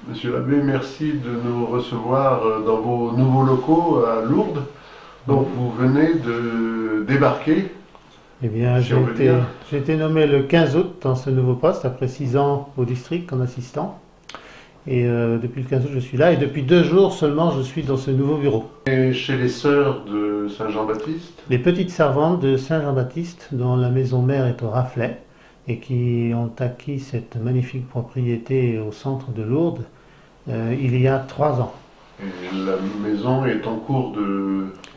Monsieur l'abbé, merci de nous recevoir dans vos nouveaux locaux à Lourdes. Donc vous venez de débarquer, Eh bien, si on veut dire. j'ai été nommé le 15 août dans ce nouveau poste, après 6 ans au district comme assistant. Et depuis le 15 août, je suis là. Et depuis 2 jours seulement, je suis dans ce nouveau bureau. Et chez les sœurs de Saint-Jean-Baptiste. Les petites servantes de Saint-Jean-Baptiste, dont la maison mère est au Raflet, et qui ont acquis cette magnifique propriété au centre de Lourdes il y a 3 ans. Et la maison est en cours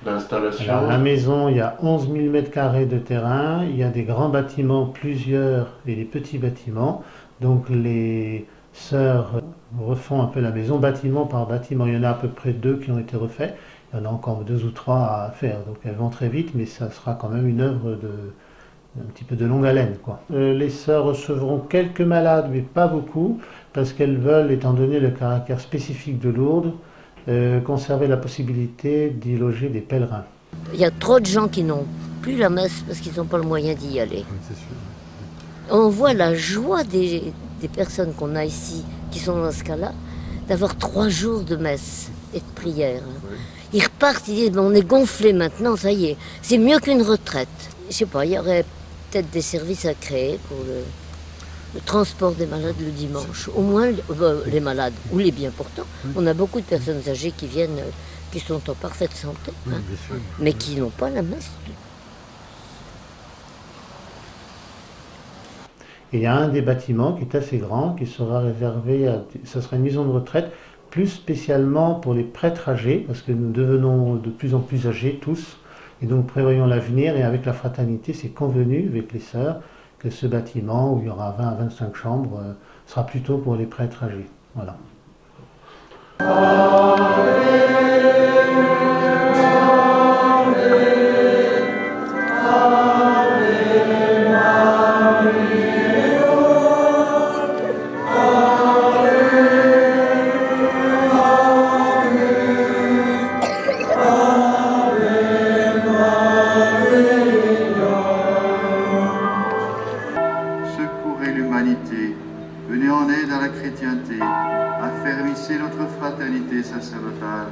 d'installation. Alors, la maison, il y a 11 000 mètres carrés de terrain, il y a des grands bâtiments, plusieurs, et des petits bâtiments. Donc les sœurs refont un peu la maison, bâtiment par bâtiment. Il y en a à peu près 2 qui ont été refaits. Il y en a encore 2 ou 3 à faire. Donc elles vont très vite, mais ça sera quand même une œuvre un petit peu de longue haleine, quoi. Les sœurs recevront quelques malades, mais pas beaucoup, parce qu'elles veulent, étant donné le caractère spécifique de Lourdes, conserver la possibilité d'y loger des pèlerins. Il y a trop de gens qui n'ont plus la messe parce qu'ils n'ont pas le moyen d'y aller. On voit la joie des personnes qu'on a ici, qui sont dans ce cas-là, d'avoir 3 jours de messe et de prière. Ils repartent, ils disent, on est gonflés maintenant, ça y est, c'est mieux qu'une retraite. Je sais pas, il y aurait peut-être des services à créer pour le transport des malades le dimanche. Au moins les malades ou les bien portants. On a beaucoup de personnes âgées qui viennent, qui sont en parfaite santé, hein, mais qui n'ont pas la messe. Et il y a un des bâtiments qui est assez grand, qui sera réservé ce sera une maison de retraite, plus spécialement pour les prêtres âgés, parce que nous devenons de plus en plus âgés tous, et donc prévoyons l'avenir, et avec la fraternité, c'est convenu avec les sœurs que ce bâtiment, où il y aura 20 à 25 chambres, sera plutôt pour les prêtres âgés. Voilà. Secourez l'humanité, venez en aide à la chrétienté, affermissez notre fraternité sacerdotale.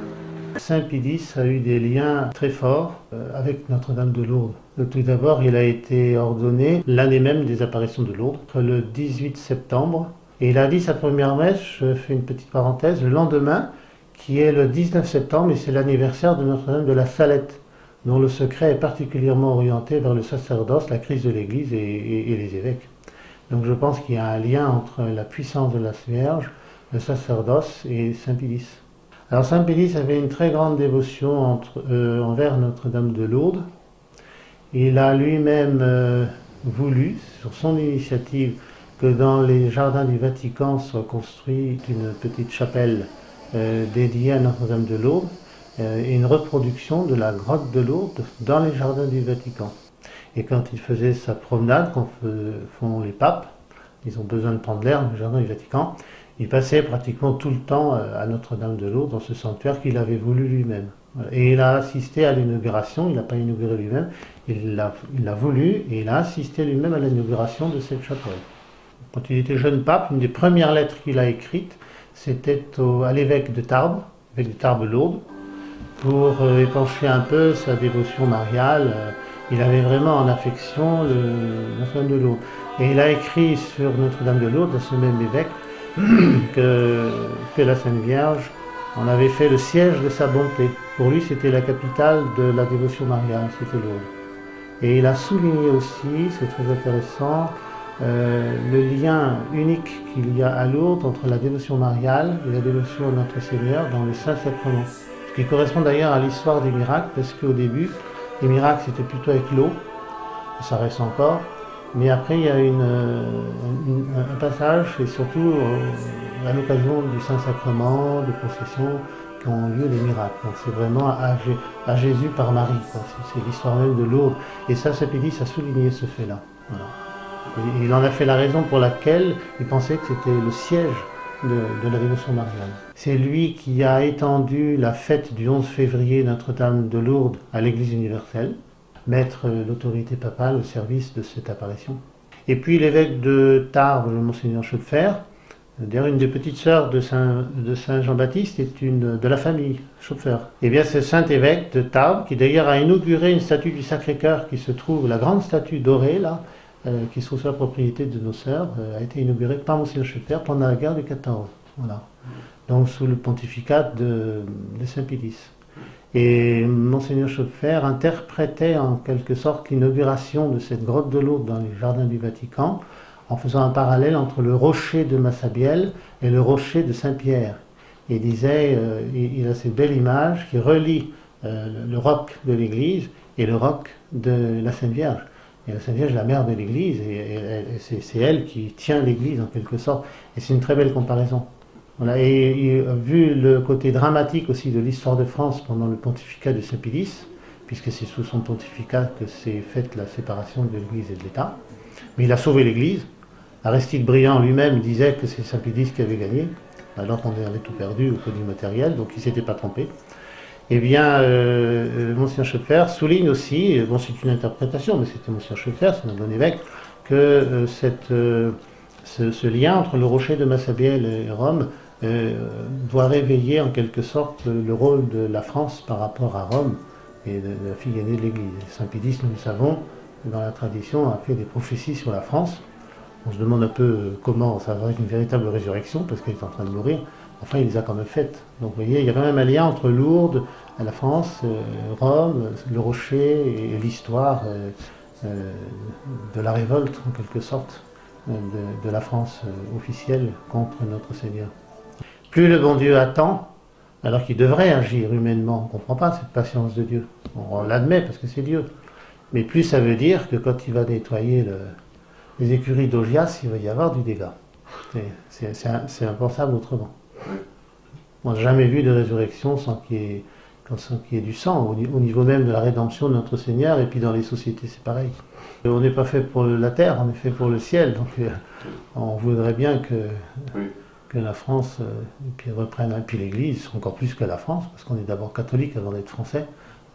Saint Pie a eu des liens très forts avec Notre-Dame de Lourdes. Tout d'abord, il a été ordonné l'année même des apparitions de Lourdes, le 18 septembre. Et il a dit sa première messe, je fais une petite parenthèse, le lendemain, qui est le 19 septembre, et c'est l'anniversaire de Notre-Dame de la Salette, dont le secret est particulièrement orienté vers le sacerdoce, la crise de l'Église et les évêques. Donc je pense qu'il y a un lien entre la puissance de la Vierge, le sacerdoce et Saint Pie. Alors Saint Pie avait une très grande dévotion envers Notre-Dame de Lourdes. Il a lui-même voulu, sur son initiative, que dans les jardins du Vatican soit construite une petite chapelle dédiée à Notre-Dame de Lourdes, et une reproduction de la grotte de Lourdes dans les jardins du Vatican. Et quand il faisait sa promenade, comme font les papes, ils ont besoin de prendre l'air dans les jardins du Vatican, il passait pratiquement tout le temps à Notre-Dame de Lourdes, dans ce sanctuaire qu'il avait voulu lui-même. Et il a assisté à l'inauguration, il n'a pas inauguré lui-même, il l'a voulu et il a assisté lui-même à l'inauguration de cette chapelle. Quand il était jeune pape, une des premières lettres qu'il a écrites, c'était à l'évêque de Tarbes, l'évêque de Tarbes-Lourdes, pour épancher un peu sa dévotion mariale. Il avait vraiment en affection Notre-Dame de Lourdes. Et il a écrit sur Notre-Dame de Lourdes, à ce même évêque, que la Sainte Vierge en avait fait le siège de sa bonté. Pour lui, c'était la capitale de la dévotion mariale, c'était Lourdes. Et il a souligné aussi, c'est très intéressant, le lien unique qu'il y a à Lourdes entre la dévotion mariale et la dévotion à Notre Seigneur dans les Saints Sacrements. Ce qui correspond d'ailleurs à l'histoire des miracles, parce qu'au début, les miracles c'était plutôt avec l'eau, ça reste encore, mais après il y a un passage, et surtout à l'occasion du Saint-Sacrement, de processions, qui ont lieu les miracles. Donc c'est vraiment à Jésus par Marie, c'est l'histoire même de Lourdes. Et ça, Saint Pie a souligné ce fait-là. Voilà. Et il en a fait la raison pour laquelle il pensait que c'était le siège de la dévotion mariale. C'est lui qui a étendu la fête du 11 février Notre-Dame de Lourdes à l'Église universelle, mettre l'autorité papale au service de cette apparition. Et puis l'évêque de Tarbes, le Monseigneur Schopfer, D'ailleurs, une des petites sœurs de Saint Jean-Baptiste est de la famille Schopfer. Et bien, c'est Saint évêque de Tarbes qui d'ailleurs a inauguré une statue du Sacré-Cœur qui se trouve, la grande statue dorée là, qui se trouve sur la propriété de nos sœurs, a été inaugurée par Monseigneur Schopfer pendant la guerre de 14. Voilà. Donc sous le pontificat de Saint-Pédis. Et Monseigneur Schopfer interprétait en quelque sorte l'inauguration de cette grotte de Lourdes dans les jardins du Vatican en faisant un parallèle entre le rocher de Massabielle et le rocher de Saint-Pierre. Il disait, il a cette belle image qui relie le roc de l'église et le roc de la Sainte Vierge. Et la Sainte Vierge est la mère de l'église et c'est elle qui tient l'église en quelque sorte. Et c'est une très belle comparaison. Voilà. Et vu le côté dramatique aussi de l'histoire de France pendant le pontificat de Saint-Pédis, puisque c'est sous son pontificat que s'est faite la séparation de l'église et de l'État, mais il a sauvé l'église. Aristide Briand lui-même disait que c'est Saint-Pédis qui avait gagné, alors qu'on avait tout perdu au point du matériel, donc il ne s'était pas trompé. Eh bien, Monseigneur Schopfer souligne aussi, bon c'est une interprétation, mais c'était Monseigneur Schopfer, c'est un bon évêque, que ce lien entre le rocher de Massabielle et Rome doit réveiller en quelque sorte le rôle de la France par rapport à Rome et de la fille aînée de l'Église. Saint-Pédis, nous le savons, dans la tradition, a fait des prophéties sur la France. On se demande un peu comment ça va être une véritable résurrection, parce qu'elle est en train de mourir. Enfin, il les a quand même faites. Donc vous voyez, il y a quand même un lien entre Lourdes, la France, Rome, le rocher et l'histoire de la révolte, en quelque sorte, de la France officielle contre notre Seigneur. Plus le bon Dieu attend, alors qu'il devrait agir humainement, on ne comprend pas cette patience de Dieu. On l'admet parce que c'est Dieu. Mais plus ça veut dire que quand il va nettoyer les écuries d'Augias, il va y avoir du dégât. C'est impensable autrement. On n'a jamais vu de résurrection sans qu'il y ait du sang, au niveau même de la rédemption de notre Seigneur, et puis dans les sociétés c'est pareil. On n'est pas fait pour la terre, on est fait pour le ciel, donc on voudrait bien que la France reprenne, et puis l'Église, encore plus que la France, parce qu'on est d'abord catholique avant d'être français,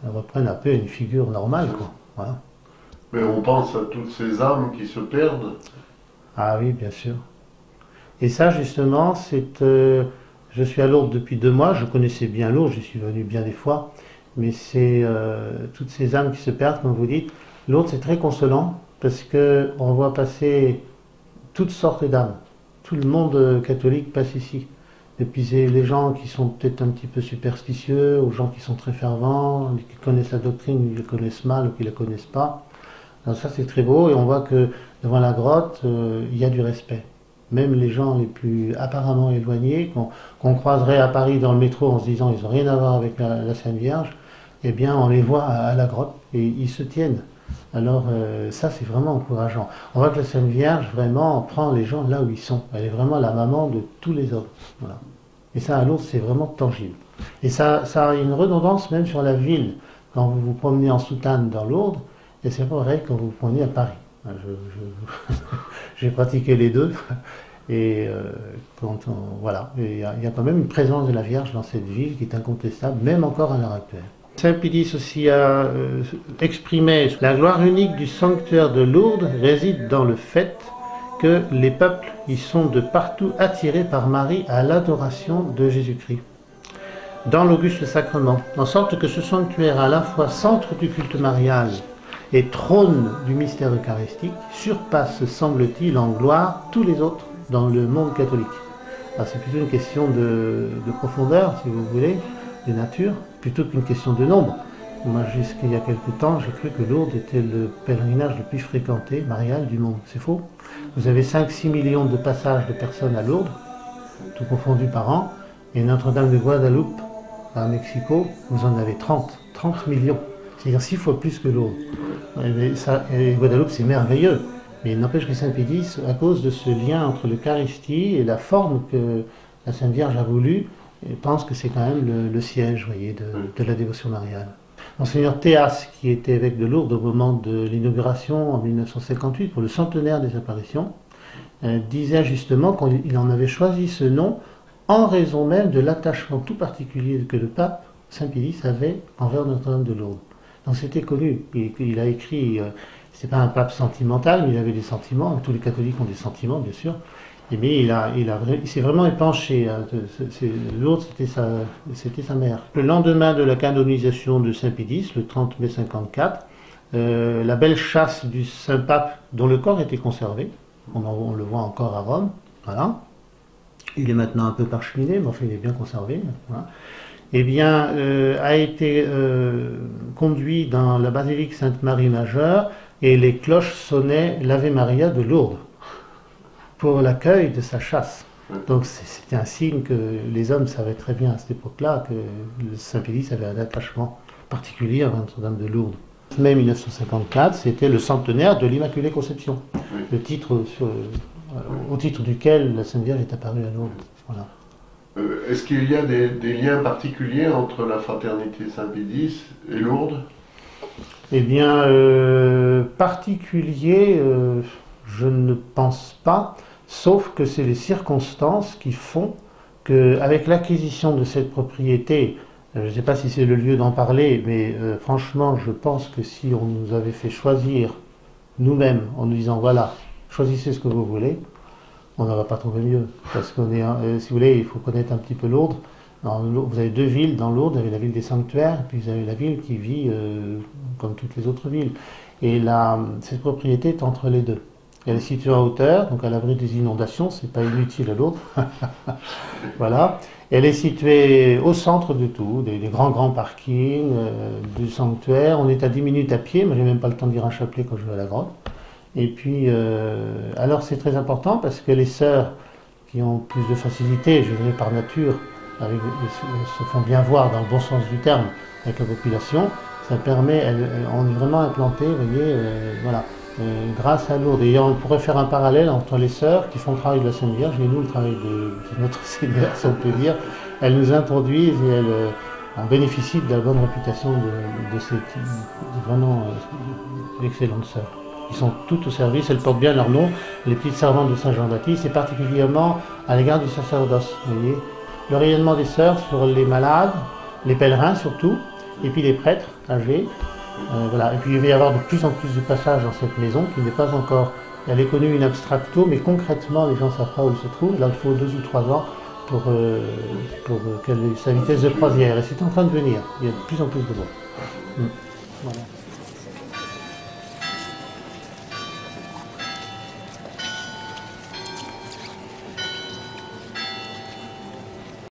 reprenne un peu une figure normale, quoi. Voilà. Mais on pense à toutes ces âmes qui se perdent. Ah oui, bien sûr. Et ça, justement, je suis à Lourdes depuis 2 mois, je connaissais bien Lourdes, j'y suis venu bien des fois, mais c'est toutes ces âmes qui se perdent, comme vous dites. Lourdes, c'est très consolant, parce qu'on voit passer toutes sortes d'âmes. Tout le monde catholique passe ici. Depuis les gens qui sont peut-être un petit peu superstitieux, aux gens qui sont très fervents, qui connaissent la doctrine, qui la connaissent mal ou qui ne la connaissent pas. Alors ça, c'est très beau, et on voit que devant la grotte, il y a du respect. Même les gens les plus apparemment éloignés, qu'on croiserait à Paris dans le métro en se disant ils n'ont rien à voir avec la Sainte Vierge, eh bien on les voit à la grotte et ils se tiennent. Alors ça c'est vraiment encourageant. On voit que la Sainte Vierge vraiment prend les gens là où ils sont. Elle est vraiment la maman de tous les hommes. Voilà. Et ça à Lourdes c'est vraiment tangible. Et ça a une redondance même sur la ville. Quand vous vous promenez en soutane dans Lourdes, et c'est pas vrai quand vous vous promenez à Paris. J'ai pratiqué les deux. Et voilà, il y a quand même une présence de la Vierge dans cette ville qui est incontestable, même encore à l'heure actuelle. Saint-Pédis aussi a exprimé la gloire unique du sanctuaire de Lourdes réside dans le fait que les peuples y sont de partout attirés par Marie à l'adoration de Jésus-Christ dans l'auguste sacrement, en sorte que ce sanctuaire à la fois centre du culte marial et trône du mystère eucharistique surpasse, semble-t-il, en gloire tous les autres dans le monde catholique. Alors c'est plutôt une question de profondeur, si vous voulez, de nature, plutôt qu'une question de nombre. Moi, jusqu'il y a quelque temps, j'ai cru que Lourdes était le pèlerinage le plus fréquenté, marial, du monde. C'est faux. Vous avez 5-6 millions de passages de personnes à Lourdes, tout confondu par an, et Notre-Dame de Guadeloupe, à Mexico, vous en avez 30 millions. C'est-à-dire 6 fois plus que Lourdes. Et Guadeloupe, c'est merveilleux. Mais il n'empêche que Saint-Pédis, à cause de ce lien entre l'Eucharistie et la forme que la Sainte Vierge a voulu, pense que c'est quand même le siège, voyez, de la dévotion mariale. Monseigneur Théas, qui était évêque de Lourdes au moment de l'inauguration en 1958 pour le centenaire des apparitions, disait justement qu'il en avait choisi ce nom en raison même de l'attachement tout particulier que le pape Saint-Pédis avait envers Notre-Dame de Lourdes. Donc c'était connu. Il a écrit, c'est pas un pape sentimental, mais il avait des sentiments. Tous les catholiques ont des sentiments, bien sûr. Et bien, il s'est vraiment épanché. Hein. Lourdes, c'était sa mère. Le lendemain de la canonisation de Saint-Pédis, le 30 mai 54, la belle chasse du Saint-Pape, dont le corps était conservé, on le voit encore à Rome, voilà. Il est maintenant un peu parcheminé, mais enfin il est bien conservé, voilà. Eh bien, a été conduit dans la basilique Sainte-Marie Majeure, et les cloches sonnaient l'Ave Maria de Lourdes pour l'accueil de sa chasse. Donc c'était un signe que les hommes savaient très bien à cette époque-là que le Saint-Pédis avait un attachement particulier à Notre-Dame de Lourdes. Mai 1954, c'était le centenaire de l'Immaculée Conception, le titre au titre duquel la Sainte Vierge est apparue à Lourdes. Voilà. Est-ce qu'il y a des liens particuliers entre la fraternité Saint-Pédis et Lourdes? Eh bien, particulier, je ne pense pas, sauf que c'est les circonstances qui font qu'avec l'acquisition de cette propriété, je ne sais pas si c'est le lieu d'en parler, mais franchement, je pense que si on nous avait fait choisir nous-mêmes, en nous disant voilà, choisissez ce que vous voulez, on n'aurait pas trouvé mieux. Parce qu'on est, si vous voulez, il faut connaître un petit peu Lourdes. Vous avez deux villes dans Lourdes, vous avez la ville des sanctuaires, puis vous avez la ville qui vit comme toutes les autres villes. Et cette propriété est entre les deux. Elle est située en hauteur, donc à l'abri des inondations, c'est pas inutile à Lourdes. Voilà. Elle est située au centre de tout, des grands parkings, du sanctuaire. On est à 10 minutes à pied, mais j'ai même pas le temps de dire un chapelet quand je vais à la grotte. Et puis, alors c'est très important parce que les sœurs qui ont plus de facilité, je dirais par nature, se font bien voir dans le bon sens du terme avec la population. Ça permet, on est vraiment implanté, vous voyez, voilà. Grâce à Lourdes. Et on pourrait faire un parallèle entre les sœurs qui font le travail de la Sainte Vierge et nous le travail de notre Seigneur, si on peut dire. Elles nous introduisent et on bénéficie de la bonne réputation de ces vraiment excellentes sœurs. Ils sont toutes au service, elles portent bien leur nom, les petites servantes de Saint Jean-Baptiste, et particulièrement à l'égard du sacerdoce. Vous voyez, le rayonnement des sœurs sur les malades, les pèlerins surtout, et puis les prêtres âgés. Voilà. Et puis il va y avoir de plus en plus de passages dans cette maison qui n'est pas encore, elle est connue in abstracto, mais concrètement les gens ne savent pas où elle se trouve. Là il faut 2 ou 3 ans pour qu'elle ait sa vitesse de croisière. Et c'est en train de venir, il y a de plus en plus de voies. Voilà.